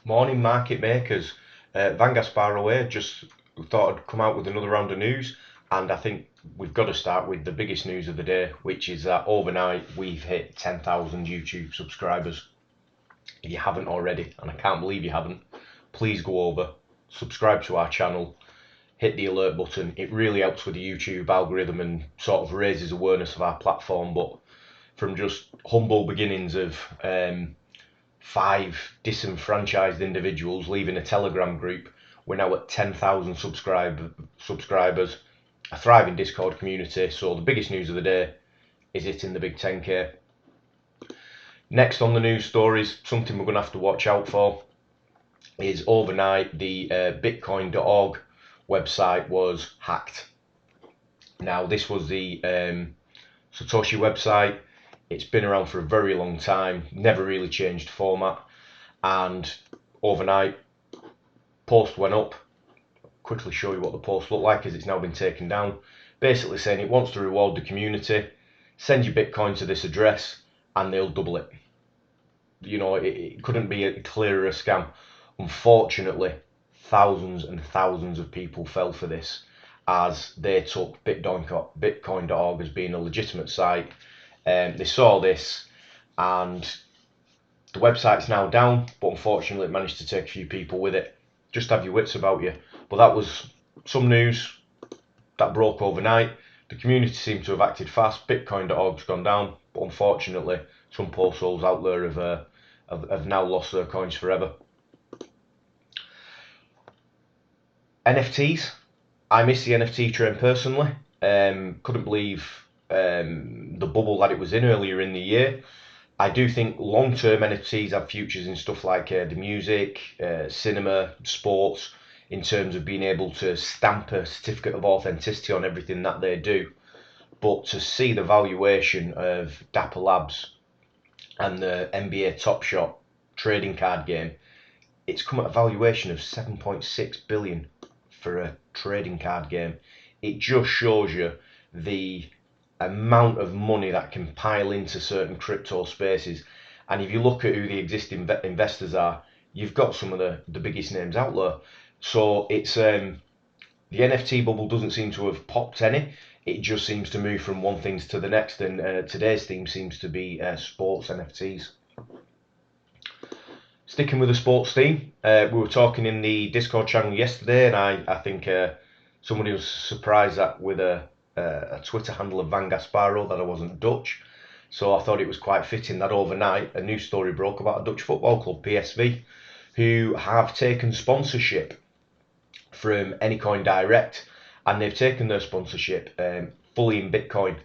Morning market makers. Van away just thought I'd come out with another round of news, and I think we've got to start with the biggest news of the day, which is that overnight we've hit 10,000 YouTube subscribers. If you haven't already, and I can't believe you haven't, please go over, subscribe to our channel, hit the alert button. It really helps with the YouTube algorithm and sort of raises awareness of our platform. But from just humble beginnings of 5 disenfranchised individuals leaving a Telegram group, we're now at 10,000 subscribers, a thriving Discord community. So the biggest news of the day is hitting the big 10k. Next on the news stories, something we're going to have to watch out for is overnight the Bitcoin.org website was hacked. Now this was the Satoshi website. It's been around for a very long time, never really changed format, and overnight post went up. Quickly show you what the post looked like as it's now been taken down. Basically saying it wants to reward the community, send your Bitcoin to this address and they'll double it. You know, it couldn't be a clearer scam. Unfortunately, thousands and thousands of people fell for this as they took Bitcoin.org as being a legitimate site. They saw this and the website's now down, but unfortunately it managed to take a few people with it. Just have your wits about you. But that was some news that broke overnight. The community seemed to have acted fast. Bitcoin.org's gone down, but unfortunately some poor souls out there have now lost their coins forever. NFTs. I miss the NFT train personally. Couldn't believe the bubble that it was in earlier in the year. I do think long-term NFTs have futures in stuff like the music, cinema, sports, in terms of being able to stamp a certificate of authenticity on everything that they do. But to see the valuation of Dapper Labs and the NBA Top Shot trading card game, it's come at a valuation of 7.6 billion for a trading card game. It just shows you the amount of money that can pile into certain crypto spaces. And if you look at who the existing investors are, you've got some of the biggest names out there. So it's the NFT bubble doesn't seem to have popped any. It just seems to move from one thing to the next, and today's theme seems to be sports NFTs. Sticking with the sports theme, we were talking in the Discord channel yesterday, and I think somebody was surprised that with a Twitter handle of Van Gasparo that I wasn't Dutch. So I thought it was quite fitting that overnight a news story broke about a Dutch football club, PSV, who have taken sponsorship from Anycoin Direct, and they've taken their sponsorship fully in Bitcoin,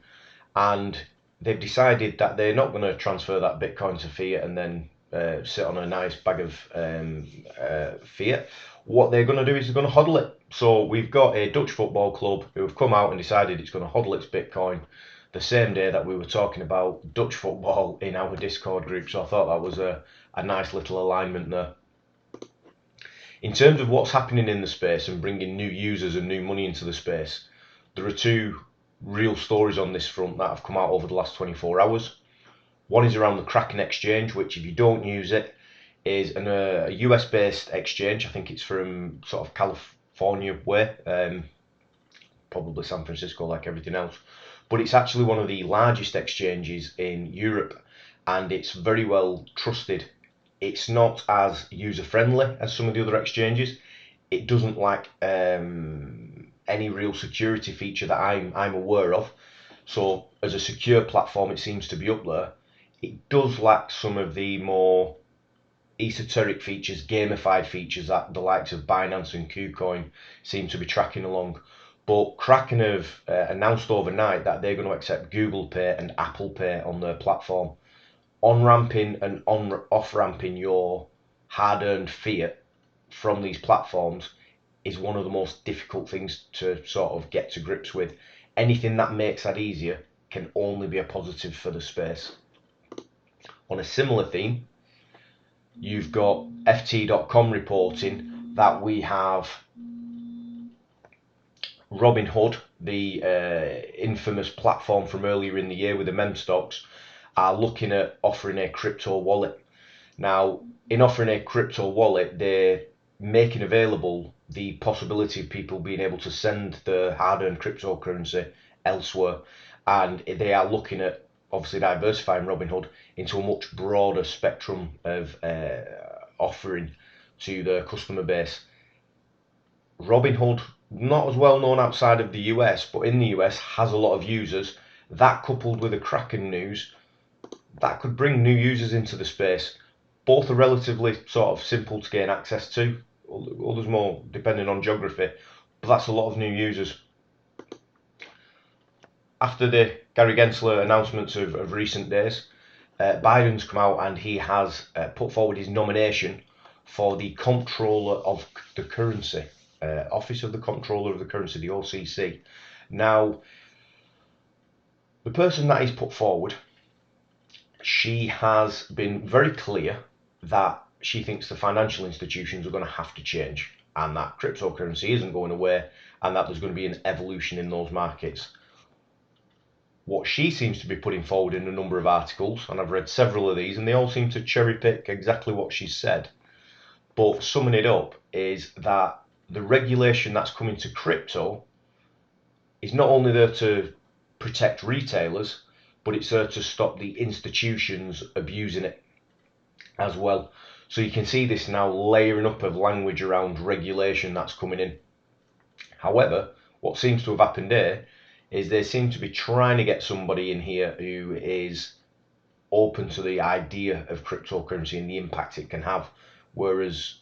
and they've decided that they're not going to transfer that Bitcoin to fiat and then sit on a nice bag of fiat. What they're going to do is they're going to hodl it. So we've got a Dutch football club who have come out and decided it's going to hodl its Bitcoin the same day that we were talking about Dutch football in our Discord group. So I thought that was a nice little alignment there. In terms of what's happening in the space and bringing new users and new money into the space, there are two real stories on this front that have come out over the last 24 hours. One is around the Kraken exchange, which if you don't use it, is a US based exchange. I think it's from sort of California way, probably San Francisco like everything else. But it's actually one of the largest exchanges in Europe, and it's very well trusted. It's not as user friendly as some of the other exchanges. It doesn't lack any real security feature that I'm aware of. So as a secure platform, it seems to be up there. It does lack some of the more esoteric features, gamified features that the likes of Binance and KuCoin seem to be tracking along. But Kraken have announced overnight that they're going to accept Google Pay and Apple Pay on their platform. On-ramping and off-ramping your hard-earned fiat from these platforms is one of the most difficult things to sort of get to grips with. Anything that makes that easier can only be a positive for the space. On a similar theme, you've got FT.com reporting that we have Robinhood, the infamous platform from earlier in the year with the meme stocks, are looking at offering a crypto wallet. Now, in offering a crypto wallet, they're making available the possibility of people being able to send the hard-earned cryptocurrency elsewhere, and they are looking at obviously diversifying Robinhood into a much broader spectrum of offering to the customer base. Robinhood, not as well known outside of the US, but in the US has a lot of users. That coupled with the Kraken news, that could bring new users into the space. Both are relatively sort of simple to gain access to, others more depending on geography, but that's a lot of new users. After the Gary Gensler announcements of recent days, Biden's come out and he has put forward his nomination for the Comptroller of the Currency, Office of the Comptroller of the Currency, the OCC. Now, the person that he's put forward, she has been very clear that she thinks the financial institutions are going to have to change and that cryptocurrency isn't going away and that there's going to be an evolution in those markets. What she seems to be putting forward in a number of articles, and I've read several of these, and they all seem to cherry pick exactly what she said. But summing it up is that the regulation that's coming to crypto is not only there to protect retailers, but it's there to stop the institutions abusing it as well. So you can see this now layering up of language around regulation that's coming in. However, what seems to have happened here is they seem to be trying to get somebody in here who is open to the idea of cryptocurrency and the impact it can have, whereas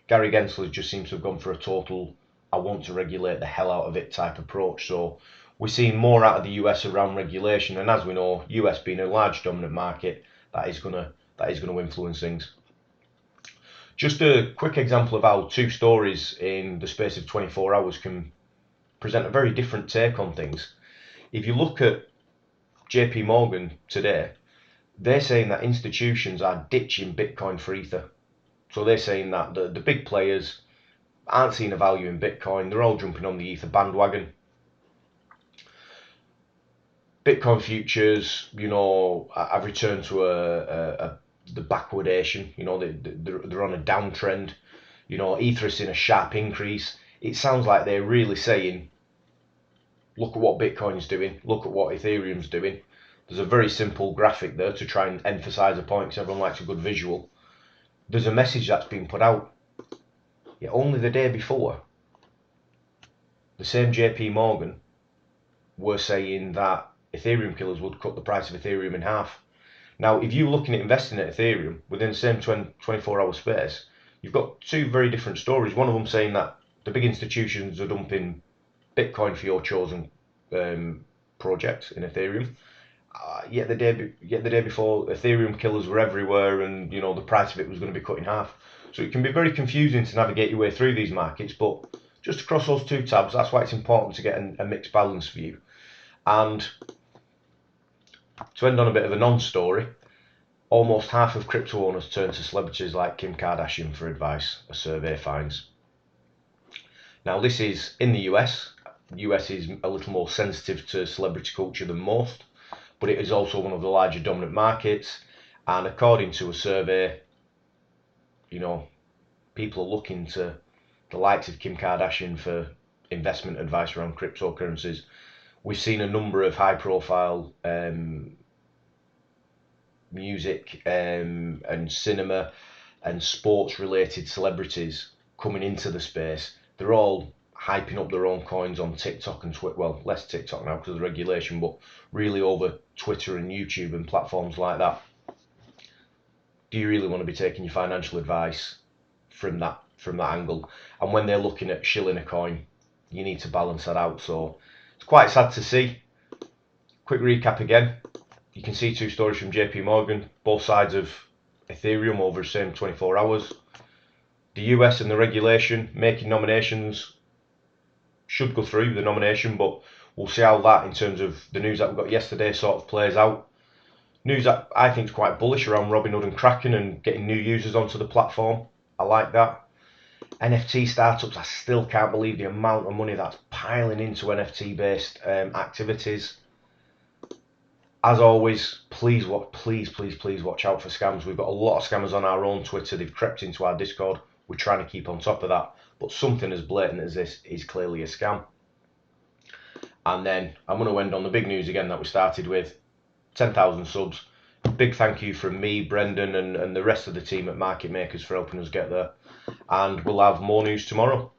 Gary Gensler just seems to have gone for a total I want to regulate the hell out of it type approach. So we're seeing more out of the US around regulation, and as we know, US being a large dominant market, that is going to influence things. Just a quick example of how two stories in the space of 24 hours can present a very different take on things. If you look at JP Morgan today, they're saying that institutions are ditching Bitcoin for Ether. So they're saying that the big players aren't seeing a value in Bitcoin. They're all jumping on the Ether bandwagon. Bitcoin futures, have returned to the backwardation. They're on a downtrend. Ether is in a sharp increase. It sounds like they're really saying, look at what Bitcoin's doing, look at what Ethereum's doing. There's a very simple graphic there to try and emphasize a point because everyone likes a good visual. There's a message that's been put out. Yet only the day before, the same JP Morgan were saying that Ethereum killers would cut the price of Ethereum in half. Now, if you're looking at investing at Ethereum within the same 24-hour space, you've got two very different stories. One of them saying that the big institutions are dumping Bitcoin for your chosen project in Ethereum. Yet the day before, Ethereum killers were everywhere, and the price of it was going to be cut in half. So it can be very confusing to navigate your way through these markets. But just across those two tabs, that's why it's important to get a mixed balance view. And to end on a bit of a non-story, almost half of crypto owners turn to celebrities like Kim Kardashian for advice, a survey finds. Now, this is in the US. The US is a little more sensitive to celebrity culture than most, but it is also one of the larger dominant markets. And according to a survey, people are looking to the likes of Kim Kardashian for investment advice around cryptocurrencies. We've seen a number of high-profile music and cinema and sports-related celebrities coming into the space. They're all hyping up their own coins on TikTok and Twitter. Well, less TikTok now because of the regulation, but really over Twitter and YouTube and platforms like that. Do you really want to be taking your financial advice from that angle? And when they're looking at shilling a coin, you need to balance that out. So it's quite sad to see. Quick recap again. You can see two stories from JP Morgan, both sides of Ethereum over the same 24 hours. The US and the regulation making nominations should go through the nomination, but we'll see how that, in terms of the news that we got yesterday, sort of plays out. News that I think is quite bullish around Robinhood and Kraken and getting new users onto the platform. I like that. NFT startups, I still can't believe the amount of money that's piling into NFT based activities. As always, please watch out for scams. We've got a lot of scammers on our own Twitter. They've crept into our Discord. We're trying to keep on top of that. But something as blatant as this is clearly a scam. And then I'm going to end on the big news again that we started with. 10,000 subs. Big thank you from me, Brendan, and the rest of the team at Market Makers for helping us get there. And we'll have more news tomorrow.